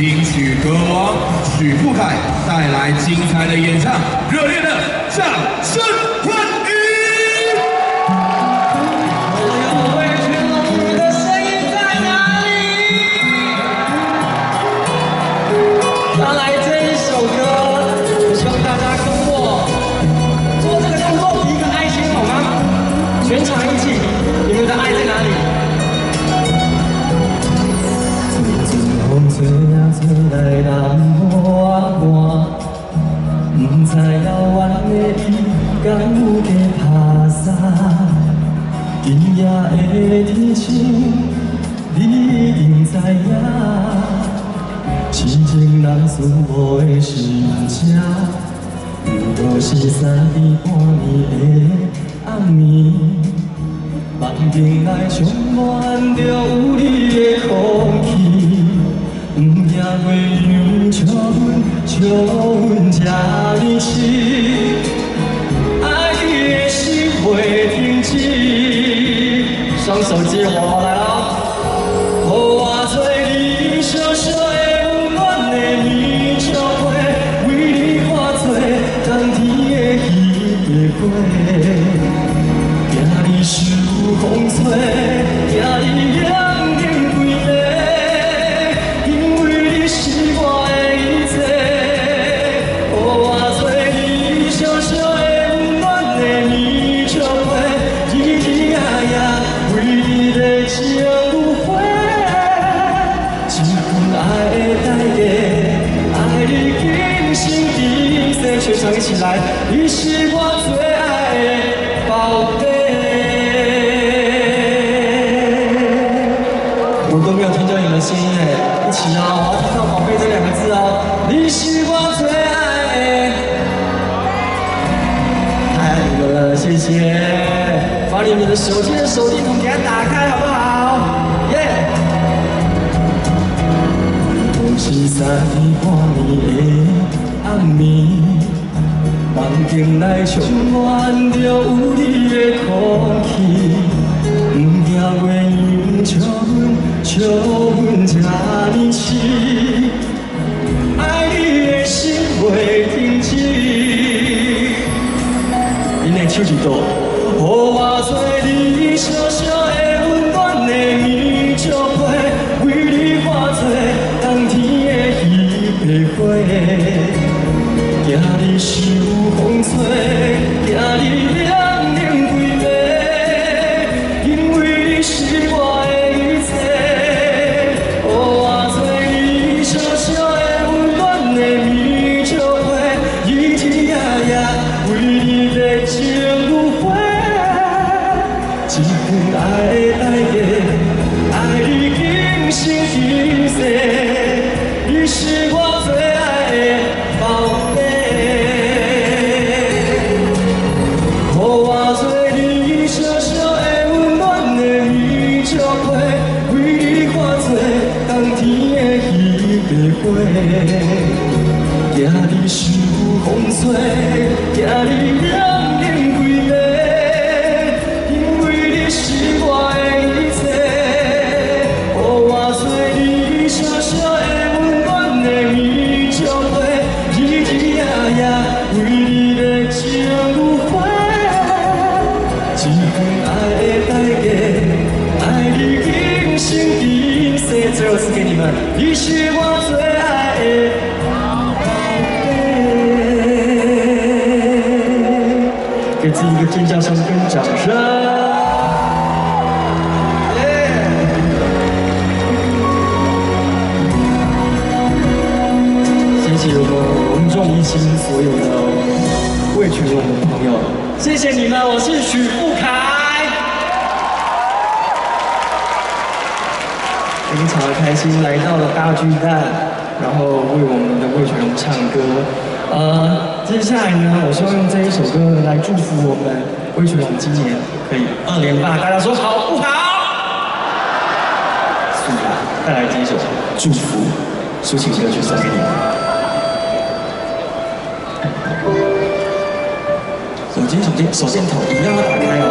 金曲歌王许富凯带来精彩的演唱，热烈的掌声欢迎！有位全龙，你的声音在哪里？他来这一首歌，我希望大家跟我做这个动作，比一个爱心好吗？全场一起，你们的爱在哪里？ 风吹啊吹来南花寒，不知遥远的伊敢有加打伞。今夜的天星，你一定知影。痴情人思无的心情，不过是3更半暝的暗暝，梦境内充满着有你的空气。 不惊月亮笑阮这呢痴，爱你的心袂停止。双手接我来咯，予我做你小小的温暖的棉棉被，为你化作冬天的彼个花，惊你受风吹，惊你冷冷规暝。 是我的一切，予我做你小小的温暖的棉棉被，日日夜夜为你热情如火，一份爱的代价，爱你今生今世，全场一起来，你是我最爱的宝贝。我都没有听到你们声音哎，一起啊！ 宝贝这2个字哦，你是我最爱的，太爱你们了，谢谢。把你们的手机的手电筒给它打开，好不好？耶！都是3更半暝的暗暝，梦境内充满着有你的空气，不惊月亮笑阮这呢痴。 爱你的心袂停止，恁的手一倒，予我做你小小的温暖的棉棉被，为你化作冬天的彼个花，惊你受风吹，惊你冷冷规暝，因为你是我的一切。 爱的代价，爱你今生今世，你是我最爱的宝贝。予我做你小小的温暖的棉棉被，为你化作冬天的彼个花，惊你受风吹，惊你冷冷规暝。 是我的一切，予我做你小小的温暖的棉棉被，日日夜夜为你热情如火，一份爱的代价，爱你今生今世。最后是给你们，你是我最爱的宝贝。给自己一个尖叫声跟掌声。 谢谢我们隆重一心所有的味全龙的朋友，谢谢你们，我是许富凯，非常的开心来到了大巨蛋，然后为我们的味全龙唱歌。接下来呢，我希望用这一首歌来祝福我们味全龙今年可以2连霸，大家说好不好？苏打带来这一首祝福抒情歌曲送给你们。 手电筒一定要打开哦。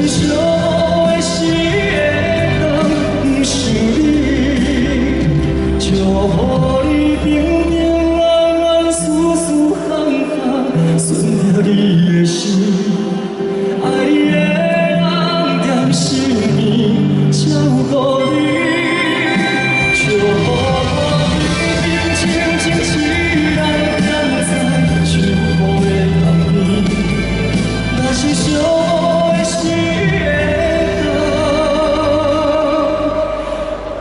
是相的时会不是你，就予你平平安安、舒舒服服，顺着你的心。爱你的人踮10年照顾你，就予我平平静静一人甘在幸福的旁边。若是相爱的时候，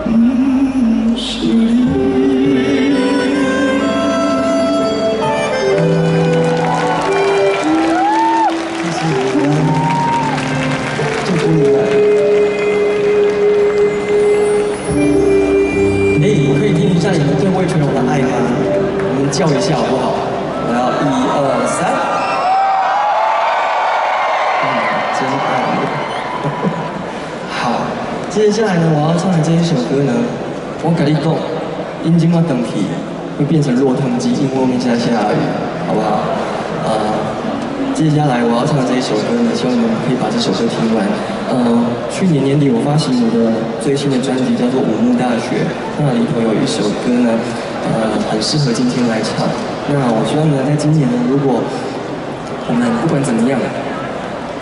不是你。叫一下好不好？我要1、2、3。真爱我。好，接下来呢，我要唱的这一首歌呢，我跟你讲，阴茎要等体会变成落汤鸡，因为外面现在下雨，好不好？接下来我要唱的这一首歌呢，希望你们可以把这首歌听完。去年年底我发行我的最新的专辑叫做《五木大学》，那里头有一首歌呢。很适合今天来唱。那我希望呢，在今年呢，如果我们不管怎么样，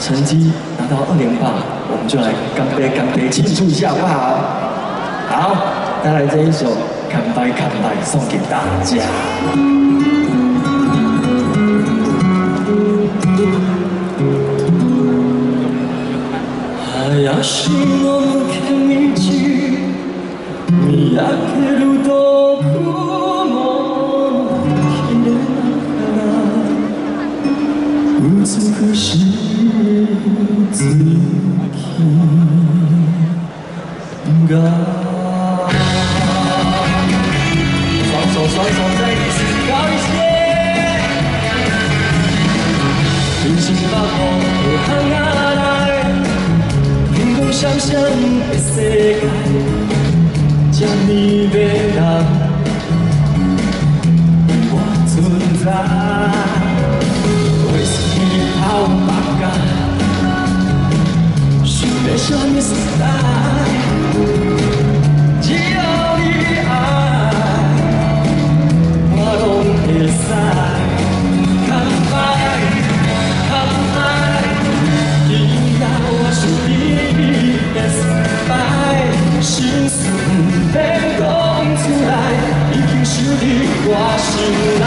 成绩拿到2连霸，我们就来干杯庆祝一下，好不好？好，带来这一首《干杯》送给大家。怪しの抜け道見上げる遠くの綺麗な美しい月が双手再一起高一些，平行把风放下来，天空想象的世界，将你的人我存在，为你好八卦，想要什么时代？只要你爱。会使干杯，只要我是你的失败，心事不免讲出来，已经是你我心内。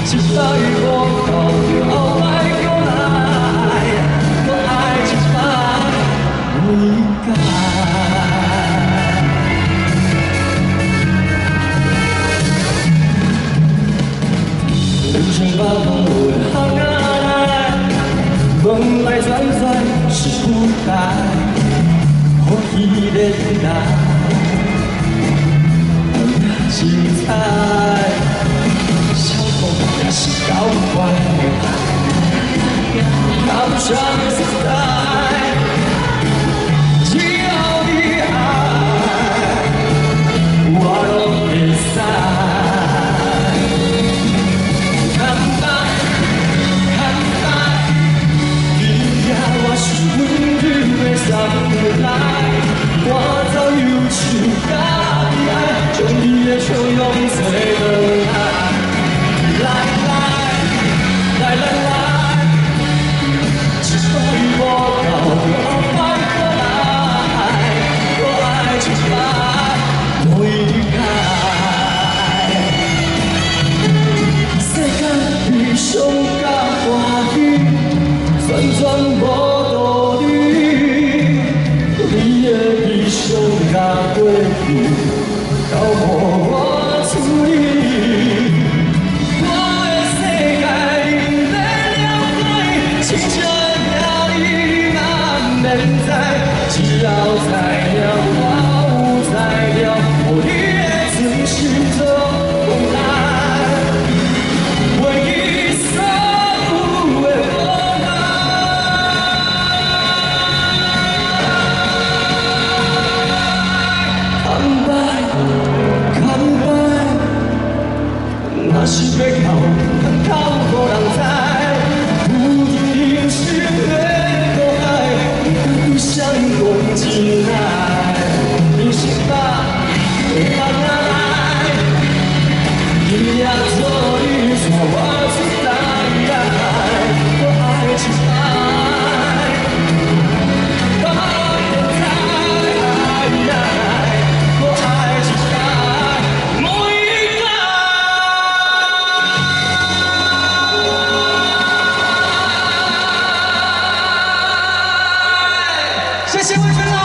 一摆我到后摆过来，我爱一摆我应该。人生把梦会放下来，梦来转转是舞台，我依然来，更精彩。相逢也是高怀，好像时代，只要你爱，我拢会使。我早有手甲你爱，将你的笑容做回来。来，一摆我到后摆过来，我爱一摆我应该。世间悲伤甲欢喜，全无道理。你的悲伤甲过去，交予我处理。我的世界你要了解，真正的你哪免知？只要知了，我有知了，予你的真心做往来，为伊所有的无奈。我出来，我爱情爱，我爱情爱，每一代。谢谢魏晨老。